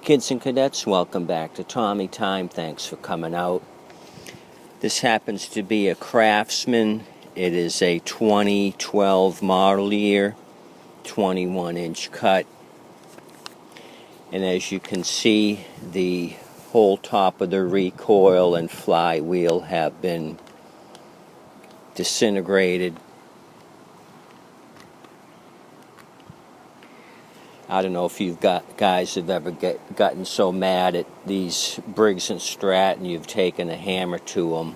Kids and cadets, welcome back to Tommy Time. Thanks for coming out. This happens to be a Craftsman. It is a 2012 model year, 21-inch cut. And as you can see, the whole top of the recoil and flywheel have been disintegrated. I don't know if you've got guys have ever gotten so mad at these Briggs and Stratton you've taken a hammer to them.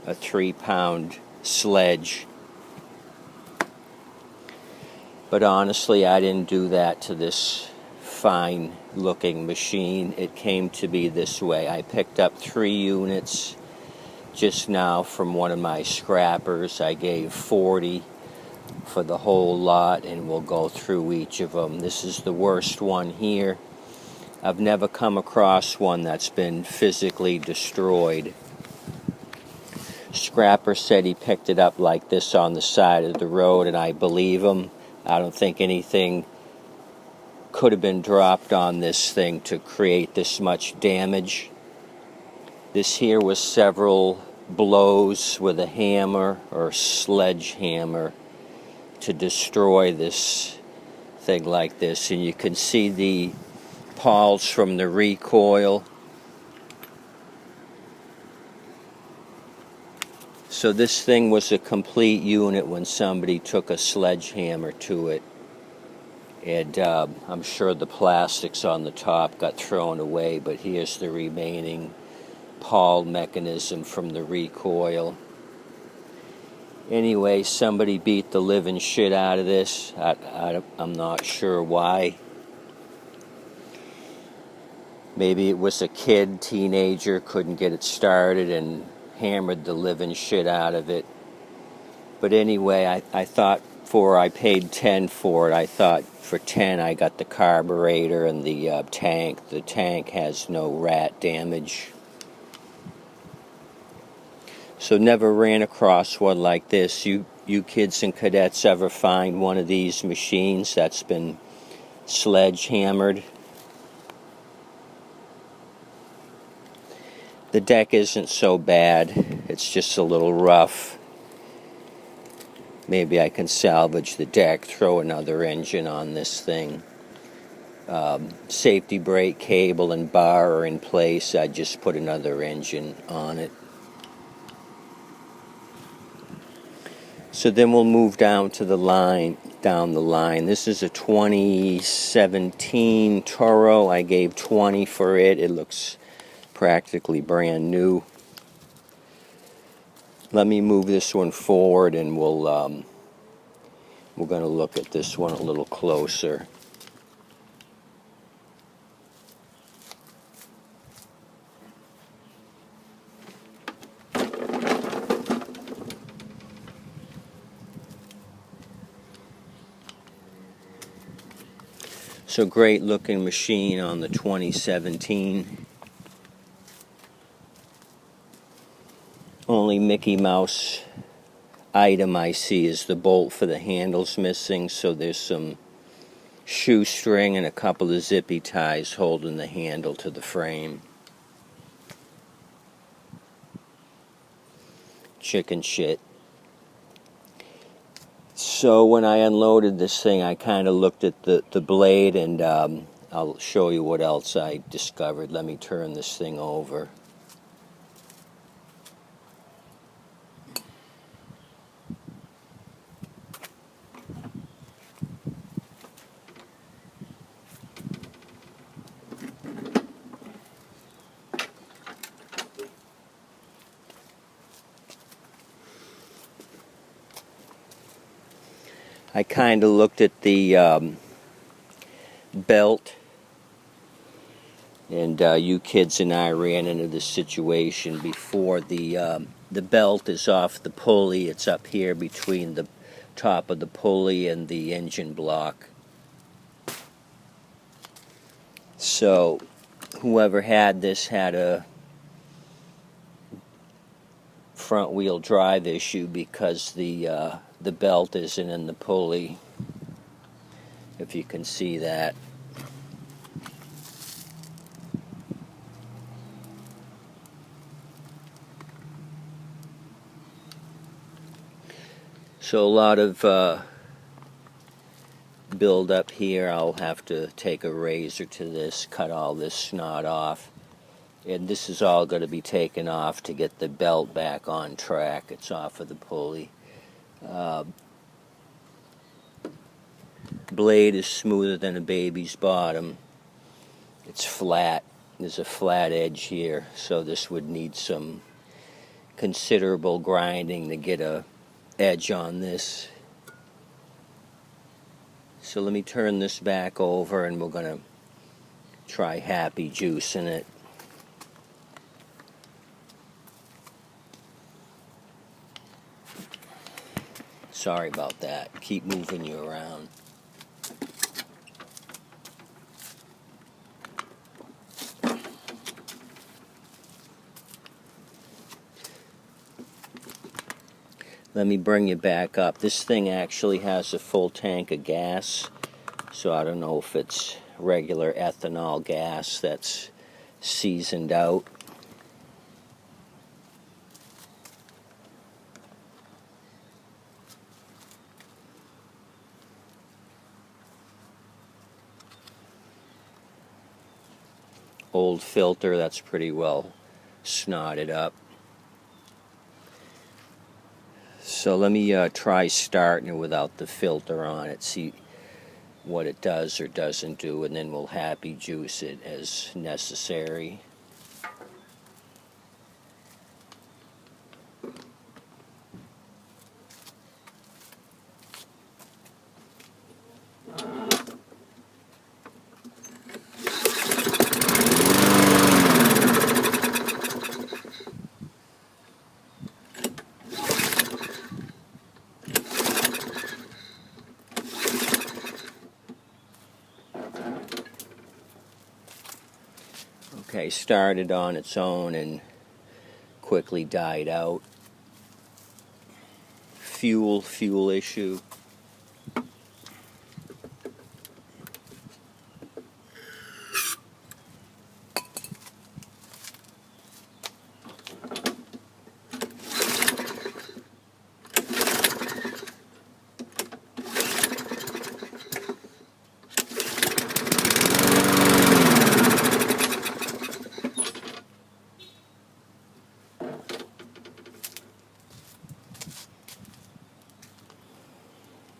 A 3-pound sledge. But honestly, I didn't do that to this fine looking machine. It came to be this way. I picked up 3 units just now from one of my scrappers. I gave $40 for the whole lot, and we'll go through each of them. This is the worst one here. I've never come across one that's been physically destroyed. Scrapper said he picked it up like this on the side of the road, and I believe him. I don't think anything could have been dropped on this thing to create this much damage. This here was several blows with a hammer or sledgehammer to destroy this thing like this. And you can see the pawls from the recoil. So this thing was a complete unit when somebody took a sledgehammer to it. And I'm sure the plastics on the top got thrown away, but here's the remaining pawl mechanism from the recoil. Anyway, somebody beat the living shit out of this. I'm not sure why. Maybe it was a kid, teenager, couldn't get it started and hammered the living shit out of it. But anyway, I thought I paid $10 for it. I thought for $10 I got the carburetor and the tank. The tank has no rat damage. So never ran across one like this. You kids and cadets ever find one of these machines that's been sledgehammered? The deck isn't so bad. It's just a little rough. Maybe I can salvage the deck, throw another engine on this thing. Safety brake cable and bar are in place. I just put another engine on it. So then we'll move down the line. This is a 2017 Toro. I gave $20 for it. It looks practically brand new. Let me move this one forward, and we're going to look at this one a little closer. So great looking machine on the 2017. Only Mickey Mouse item I see is the bolt for the handles missing, so there's some shoestring and a couple of zippy ties holding the handle to the frame. Chicken shit. So when I unloaded this thing, I kind of looked at the blade, and I'll show you what else I discovered. Let me turn this thing over. I kind of looked at the belt, and you kids and I ran into this situation before. The belt is off the pulley. It's up here between the top of the pulley and the engine block. So whoever had this had a front wheel drive issue because the belt isn't in the pulley. if you can see that. So a lot of build up here. I'll have to take a razor to this, cut all this snot off. And this is all going to be taken off to get the belt back on track. It's off of the pulley. Blade is smoother than a baby's bottom. It's flat. There's a flat edge here, so this would need some considerable grinding to get a edge on this. So let me turn this back over and we're going to try happy juicing it. Sorry about that. Keep moving you around. Let me bring you back up. This thing actually has a full tank of gas, so I don't know if it's regular ethanol gas that's seasoned out. Old filter, that's pretty well snotted up. So let me try starting it without the filter on it, see what it does or doesn't do, and then we'll happy juice it as necessary. Okay, started on its own and quickly died out. Fuel issue.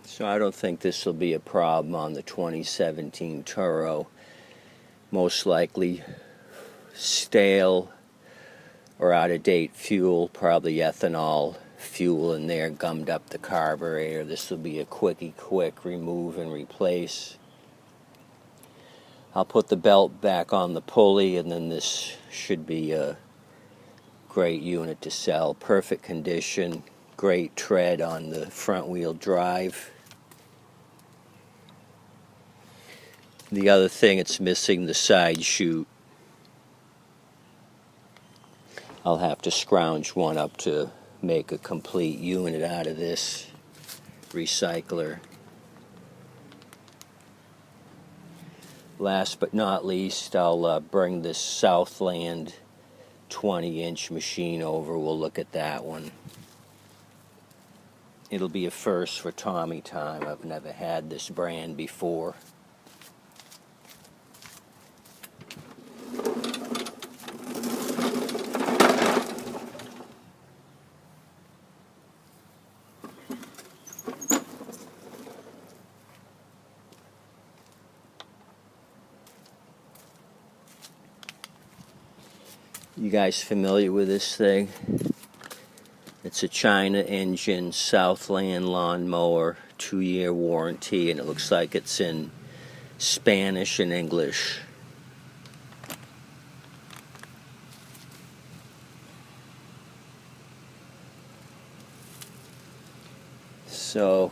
So I don't think this will be a problem on the 2017 Toro. Most likely stale or out-of-date fuel, probably ethanol fuel in there, gummed up the carburetor. This will be a quick remove and replace. I'll put the belt back on the pulley, and then this should be a great unit to sell. Perfect condition, great tread on the front wheel drive. The other thing, it's missing the side chute. I'll have to scrounge one up to make a complete unit out of this recycler. Last but not least, I'll bring this Southland 20-inch machine over. We'll look at that one. It'll be a first for Tommy time. I've never had this brand before. You guys familiar with this thing? It's a China engine Southland lawnmower, 2-year warranty, and it looks like it's in Spanish and English. So,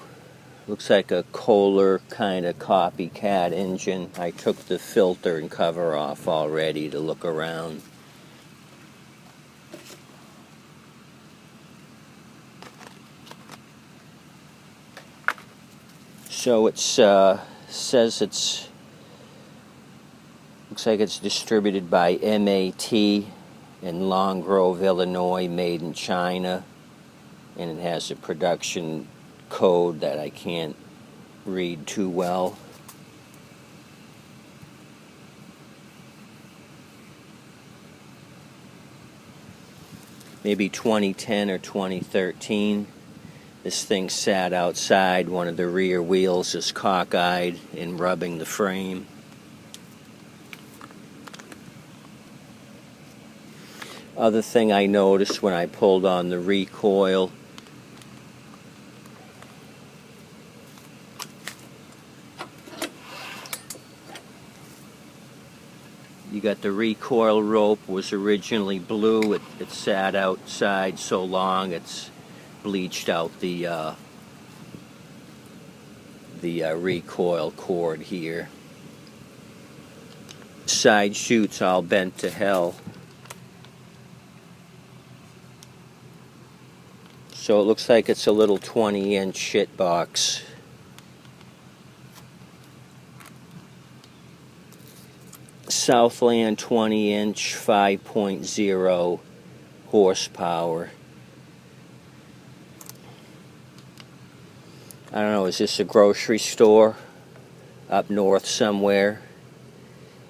looks like a Kohler kind of copycat engine. I took the filter and cover off already to look around. So it's says it's, looks like it's distributed by MAT in Long Grove, Illinois, made in China, and it has a production code that I can't read too well. Maybe 2010 or 2013. This thing sat outside. One of the rear wheels is cockeyed and rubbing the frame. Other thing I noticed when I pulled on the recoil, you got the recoil rope was originally blue. It sat outside so long it's bleached out the recoil cord here. Side chutes all bent to hell. So it looks like it's a little 20-inch shit box. Southland 20-inch 5.0 horsepower. I don't know, is this a grocery store up north somewhere?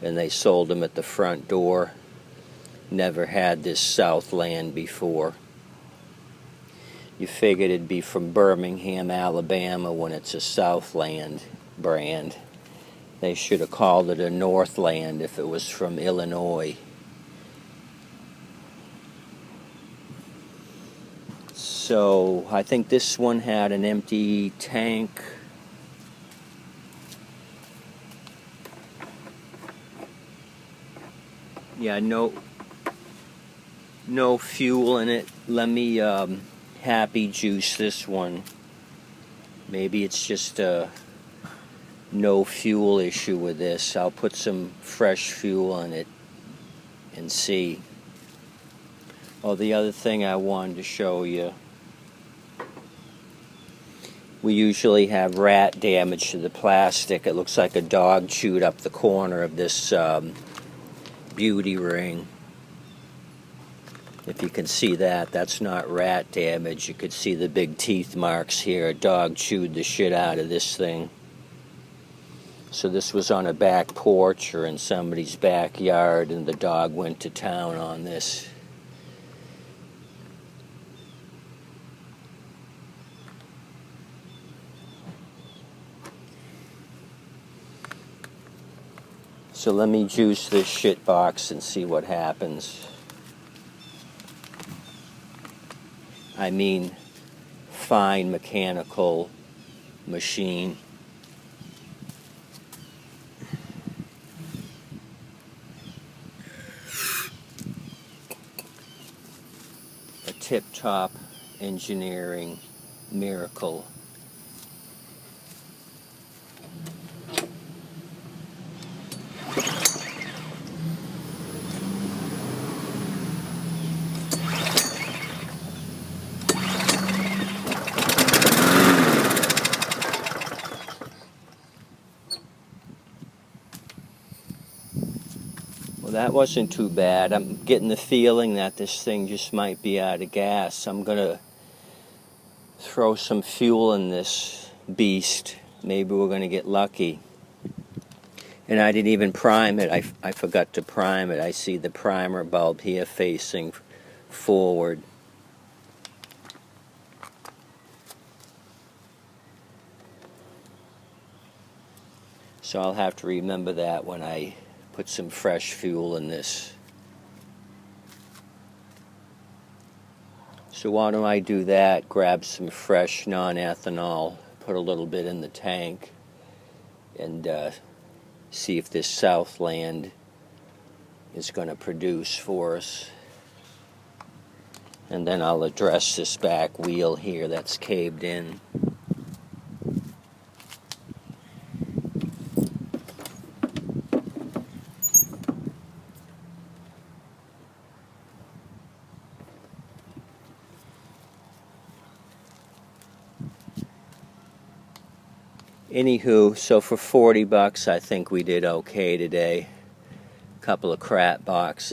And they sold them at the front door. Never had this Southland before. You figured it'd be from Birmingham, Alabama when it's a Southland brand. They should have called it a Northland if it was from Illinois. So I think this one had an empty tank. Yeah, no fuel in it. Let me happy juice this one. Maybe it's just a no fuel issue with this. I'll put some fresh fuel in it and see. Oh, the other thing I wanted to show you. We usually have rat damage to the plastic. It looks like a dog chewed up the corner of this beauty ring. If you can see that, that's not rat damage. You could see the big teeth marks here. A dog chewed the shit out of this thing. So this was on a back porch or in somebody's backyard, and the dog went to town on this. So let me juice this shit box and see what happens. I mean, fine mechanical machine. A tip-top engineering miracle. Well, that wasn't too bad. I'm getting the feeling that this thing just might be out of gas. I'm going to throw some fuel in this beast. Maybe we're going to get lucky. And I didn't even prime it. I forgot to prime it. I see the primer bulb here facing forward. So I'll have to remember that when I put some fresh fuel in this. So why don't I do that, grab some fresh non-ethanol, put a little bit in the tank, and see if this Southland is going to produce for us. And then I'll address this back wheel here that's caved in. Anywho, so for $40, I think we did okay today. Couple of crap boxes.